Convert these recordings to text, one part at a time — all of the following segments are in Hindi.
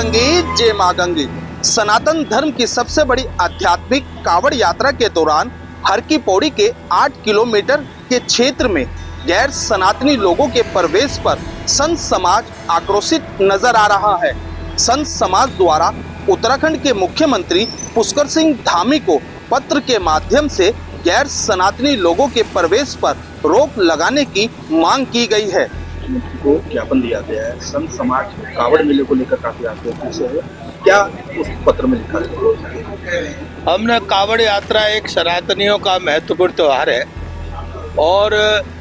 गंगे जय मां गंगे। सनातन धर्म की सबसे बड़ी आध्यात्मिक कावड़ यात्रा के दौरान हर की पौड़ी के 8 किलोमीटर के क्षेत्र में गैर सनातनी लोगों के प्रवेश पर संत समाज आक्रोशित नजर आ रहा है। संत समाज द्वारा उत्तराखंड के मुख्यमंत्री पुष्कर सिंह धामी को पत्र के माध्यम से गैर सनातनी लोगों के प्रवेश पर रोक लगाने की मांग की गई है। को ज्ञापन दिया गया है। संत समाज कावड़ मेले को लेकर काफी आक्रोश है। क्या उस पत्र में लिखा है? हमने कावड़ यात्रा एक सनातनियों का महत्वपूर्ण त्योहार है और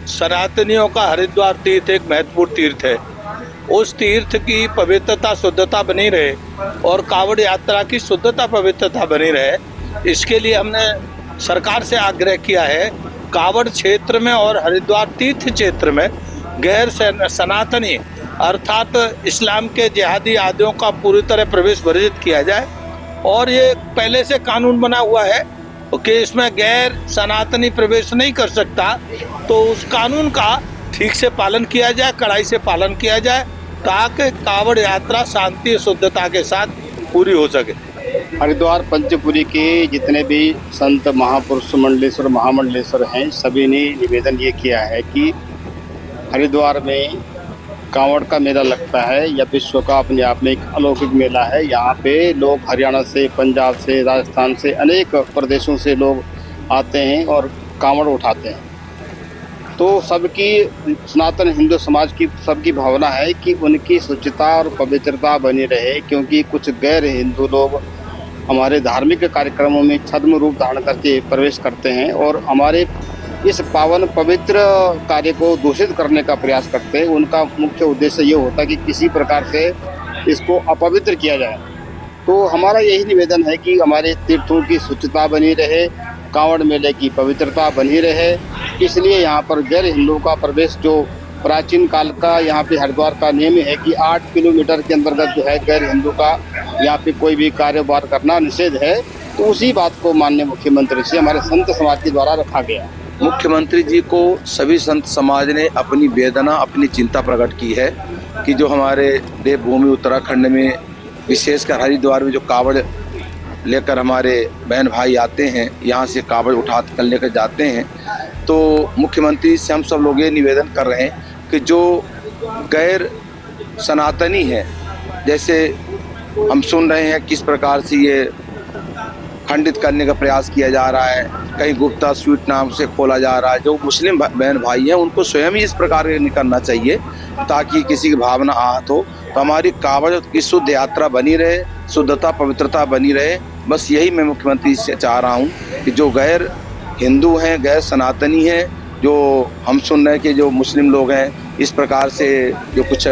सनातनियों का हरिद्वार तीर्थ एक महत्वपूर्ण तीर्थ है। उस तीर्थ की पवित्रता शुद्धता बनी रहे और कावड़ यात्रा की शुद्धता पवित्रता बनी रहे, इसके लिए हमने सरकार से आग्रह किया है कावड़ क्षेत्र में और हरिद्वार तीर्थ क्षेत्र में गैर सनातनी अर्थात इस्लाम के जिहादी आदियों का पूरी तरह प्रवेश वर्जित किया जाए। और ये पहले से कानून बना हुआ है कि इसमें गैर सनातनी प्रवेश नहीं कर सकता, तो उस कानून का ठीक से पालन किया जाए, कड़ाई से पालन किया जाए ताकि कावड़ यात्रा शांति शुद्धता के साथ पूरी हो सके। हरिद्वार पंचपुरी के जितने भी संत महापुरुष मंडलेश्वर महामंडलेश्वर हैं, सभी ने निवेदन ये किया है कि हरिद्वार में कांवड़ का मेला लगता है या विश्व का अपने आप में एक अलौकिक मेला है। यहाँ पे लोग हरियाणा से, पंजाब से, राजस्थान से, अनेक प्रदेशों से लोग आते हैं और कांवड़ उठाते हैं। तो सबकी सनातन हिंदू समाज की सबकी भावना है कि उनकी शुचिता और पवित्रता बनी रहे, क्योंकि कुछ गैर हिंदू लोग हमारे धार्मिक कार्यक्रमों में छद्म रूप धारण करके प्रवेश करते हैं और हमारे इस पावन पवित्र कार्य को दूषित करने का प्रयास करते हैं। उनका मुख्य उद्देश्य ये होता है कि किसी प्रकार से इसको अपवित्र किया जाए। तो हमारा यही निवेदन है कि हमारे तीर्थों की शुचिता बनी रहे, कांवड़ मेले की पवित्रता बनी रहे। इसलिए यहाँ पर गैर हिंदुओं का प्रवेश जो प्राचीन काल का यहाँ पे हरिद्वार का नियम है कि 8 किलोमीटर के अंतर्गत जो है गैर हिंदू का यहाँ पे कोई भी कारोबार करना निषेध है। तो उसी बात को माननीय मुख्यमंत्री से हमारे संत समाज के द्वारा रखा गया। मुख्यमंत्री जी को सभी संत समाज ने अपनी वेदना, अपनी चिंता प्रकट की है कि जो हमारे देवभूमि उत्तराखंड में विशेषकर हरिद्वार में जो कावड़ लेकर हमारे बहन भाई आते हैं, यहाँ से कावड़ उठा कर लेकर जाते हैं, तो मुख्यमंत्री से हम सब लोग ये निवेदन कर रहे हैं कि जो गैर सनातनी है, जैसे हम सुन रहे हैं किस प्रकार से ये खंडित करने का प्रयास किया जा रहा है, कहीं गुप्ता स्वीट नाम से खोला जा रहा है। जो मुस्लिम बहन भाई हैं उनको स्वयं ही इस प्रकार नहीं करना चाहिए ताकि किसी की भावना आहत हो। तो हमारी कावड़ की शुद्ध यात्रा बनी रहे, शुद्धता पवित्रता बनी रहे। बस यही मैं मुख्यमंत्री से चाह रहा हूँ कि जो गैर हिंदू हैं, गैर सनातनी हैं, जो हम सुन रहे हैं कि जो मुस्लिम लोग हैं इस प्रकार से जो कुछ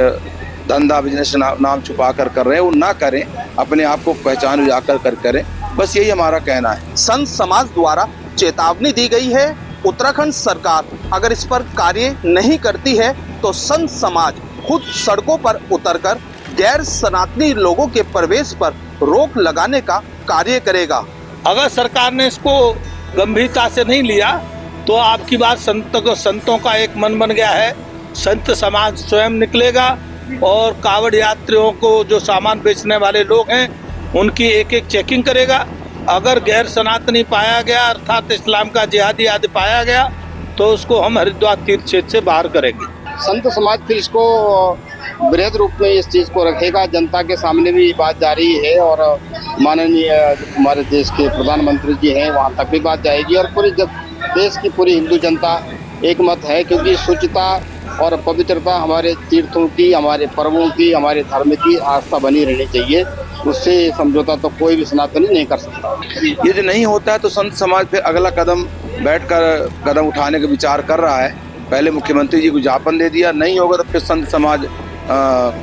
धंधा बिजनेस नाम छुपा कर रहे हैं, वो ना करें, अपने आप को पहचान उजागर कर करें। बस यही हमारा कहना है। संत समाज द्वारा चेतावनी दी गई है, उत्तराखंड सरकार अगर इस पर कार्य नहीं करती है तो संत समाज खुद सड़कों पर उतरकर गैर सनातनी लोगों के प्रवेश पर रोक लगाने का कार्य करेगा। अगर सरकार ने इसको गंभीरता से नहीं लिया तो आपकी बात संतों का एक मन बन गया है। संत समाज स्वयं निकलेगा और कावड़ यात्रियों को जो सामान बेचने वाले लोग हैं उनकी एक एक चेकिंग करेगा। अगर गैर सनातनी पाया गया अर्थात इस्लाम का जिहादी आदि पाया गया तो उसको हम हरिद्वार तीर्थ क्षेत्र से बाहर करेंगे। संत समाज फिर इसको बृहद रूप में इस चीज़ को रखेगा। जनता के सामने भी बात जा रही है और माननीय हमारे देश के प्रधानमंत्री जी हैं वहाँ तक भी बात जाएगी और पूरी जब देश की पूरी हिंदू जनता एक मत है, क्योंकि शुचिता और पवित्रता हमारे तीर्थों की, हमारे पर्वों की, हमारे धर्म की आस्था बनी रहनी चाहिए। उससे समझौता तो कोई भी सनातनी नहीं कर सकता। यदि नहीं होता है तो संत समाज फिर अगला कदम बैठकर कदम उठाने का विचार कर रहा है। पहले मुख्यमंत्री जी को ज्ञापन दे दिया, नहीं होगा तो फिर संत समाज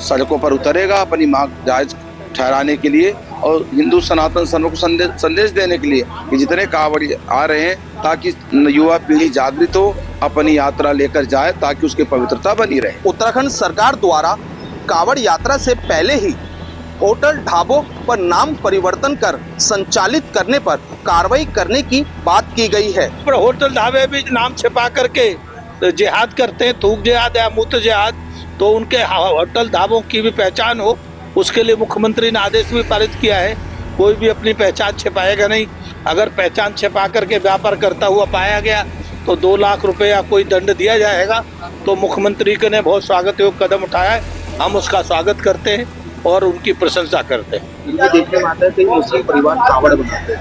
सड़कों पर उतरेगा अपनी मांग जायज ठहराने के लिए और हिंदू सनातन धर्म को संदेश देने के लिए कि जितने कावड़ी आ रहे हैं ताकि युवा पीढ़ी जागृत हो, अपनी यात्रा लेकर जाए ताकि उसकी पवित्रता बनी रहे। उत्तराखंड सरकार द्वारा कावड़ यात्रा से पहले ही होटल ढाबों पर नाम परिवर्तन कर संचालित करने पर कार्रवाई करने की बात की गई है। पर होटल ढाबे भी नाम छिपा करके जिहाद करते हैं, थूक जिहाद या मूत्र जिहाद, तो उनके होटल ढाबों की भी पहचान हो, उसके लिए मुख्यमंत्री ने आदेश भी पारित किया है, कोई भी अपनी पहचान छिपाएगा नहीं। अगर पहचान छिपा करके व्यापार करता हुआ पाया गया तो 2 लाख रुपए या कोई दंड दिया जाएगा। तो मुख्यमंत्री ने बहुत स्वागत योग्य कदम उठाया है, हम उसका स्वागत करते हैं और उनकी प्रशंसा करते हैं। ये देखने में आता है कि मुस्लिम परिवार कावड़ बनाते हैं,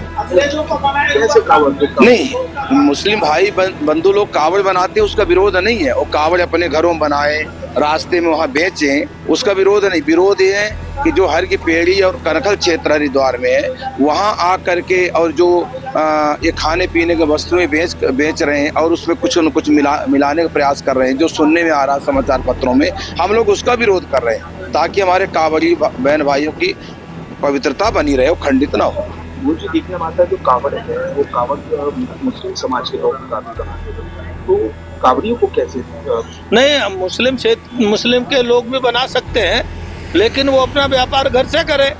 कैसे कावड़? नहीं, मुस्लिम भाई बंधु लोग कावड़ बनाते हैं, उसका विरोध नहीं है। वो कावड़ अपने घरों में बनाए, रास्ते में वहाँ बेचें, उसका विरोध नहीं। विरोध ये है कि जो हर की पेड़ी और कनखल क्षेत्र हरिद्वार में है, वहाँ आ करके और जो ये खाने पीने की वस्तुएं बेच रहे हैं और उसमें कुछ न कुछ मिलाने का प्रयास कर रहे हैं, जो सुनने में आ रहा है समाचार पत्रों में, हम लोग उसका विरोध कर रहे हैं ताकि हमारे कावड़ी बहन भाइयों की पवित्रता बनी रहे, वो खंडित ना हो। वो जो देखने में आता है जो कावड़ है, वो कावड़ मुस्लिम समाज के लोग काफी बनाते हैं, तो कावड़ियों को कैसे? नहीं, मुस्लिम के लोग भी बना सकते हैं, लेकिन वो अपना व्यापार घर से करे,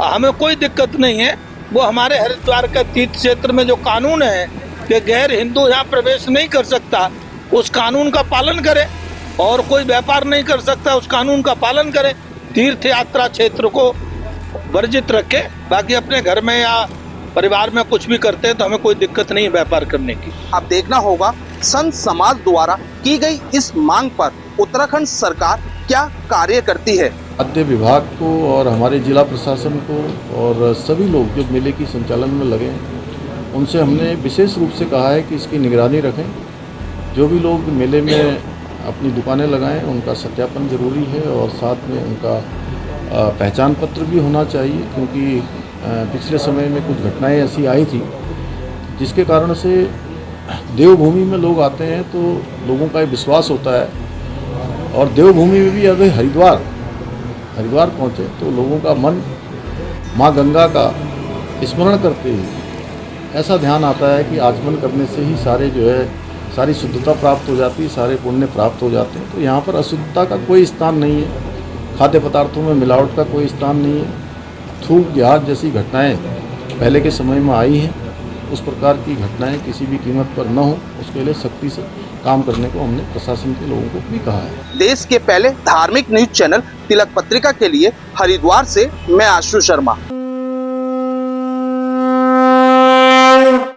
हमें कोई दिक्कत नहीं है। वो हमारे हरिद्वार का तीर्थ क्षेत्र में जो कानून है कि गैर हिंदू यहाँ प्रवेश नहीं कर सकता, उस कानून का पालन करे, और कोई व्यापार नहीं कर सकता, उस कानून का पालन करे। तीर्थ यात्रा क्षेत्र को वर्जित रखे, बाकी अपने घर में या परिवार में कुछ भी करते हैं तो हमें कोई दिक्कत नहीं है व्यापार करने की। अब देखना होगा संत समाज द्वारा की गई इस मांग पर उत्तराखंड सरकार क्या कार्य करती है। खाद्य विभाग को और हमारे जिला प्रशासन को और सभी लोग जो मेले की संचालन में लगे हैं, उनसे हमने विशेष रूप से कहा है कि इसकी निगरानी रखें। जो भी लोग मेले में अपनी दुकानें लगाएं, उनका सत्यापन जरूरी है और साथ में उनका पहचान पत्र भी होना चाहिए, क्योंकि पिछले समय में कुछ घटनाएं ऐसी आई थी जिसके कारण से देवभूमि में लोग आते हैं तो लोगों का विश्वास होता है, और देवभूमि में भी अगर हरिद्वार पहुँचे तो लोगों का मन माँ गंगा का स्मरण करते ही ऐसा ध्यान आता है कि आचमन करने से ही सारी शुद्धता प्राप्त हो जाती है, सारे पुण्य प्राप्त हो जाते हैं। तो यहाँ पर अशुद्धता का कोई स्थान नहीं है, खाद्य पदार्थों में मिलावट का कोई स्थान नहीं है। थूक जहाज जैसी घटनाएं पहले के समय में आई हैं, उस प्रकार की घटनाएं किसी भी कीमत पर न हो, उसके लिए सख्ती से काम करने को हमने प्रशासन के लोगों को भी कहा है। देश के पहले धार्मिक न्यूज चैनल तिलक पत्रिका के लिए हरिद्वार से मैं आशु शर्मा।